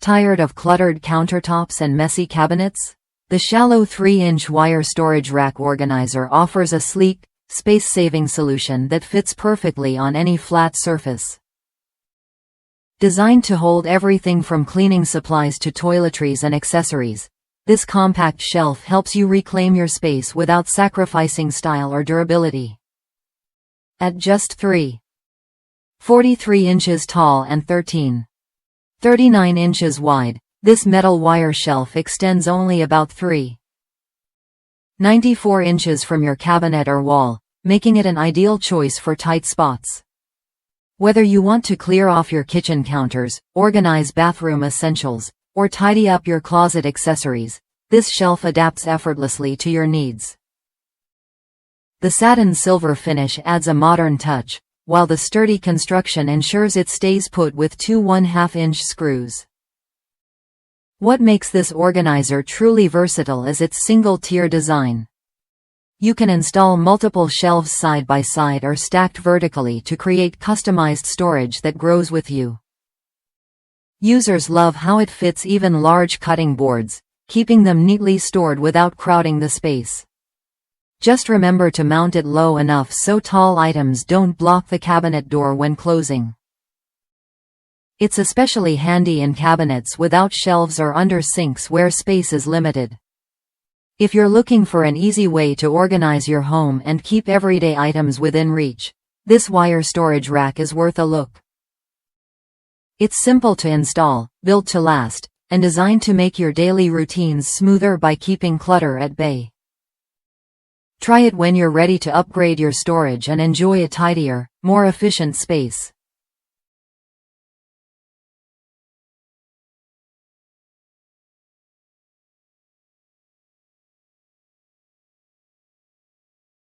Tired of cluttered countertops and messy cabinets? The shallow 3-inch wire storage rack organizer offers a sleek, space-saving solution that fits perfectly on any flat surface. Designed to hold everything from cleaning supplies to toiletries and accessories, this compact shelf helps you reclaim your space without sacrificing style or durability. At just 3.43 inches tall and 13.39 inches wide, this metal wire shelf extends only about 3.94 inches from your cabinet or wall, making it an ideal choice for tight spots. Whether you want to clear off your kitchen counters, organize bathroom essentials, or tidy up your closet accessories, this shelf adapts effortlessly to your needs. The satin silver finish adds a modern touch, while the sturdy construction ensures it stays put with two 1/2-inch screws. What makes this organizer truly versatile is its single-tier design. You can install multiple shelves side by side or stacked vertically to create customized storage that grows with you. Users love how it fits even large cutting boards, keeping them neatly stored without crowding the space. Just remember to mount it low enough so tall items don't block the cabinet door when closing. It's especially handy in cabinets without shelves or under sinks where space is limited. If you're looking for an easy way to organize your home and keep everyday items within reach, this wire storage rack is worth a look. It's simple to install, built to last, and designed to make your daily routines smoother by keeping clutter at bay. Try it when you're ready to upgrade your storage and enjoy a tidier, more efficient space.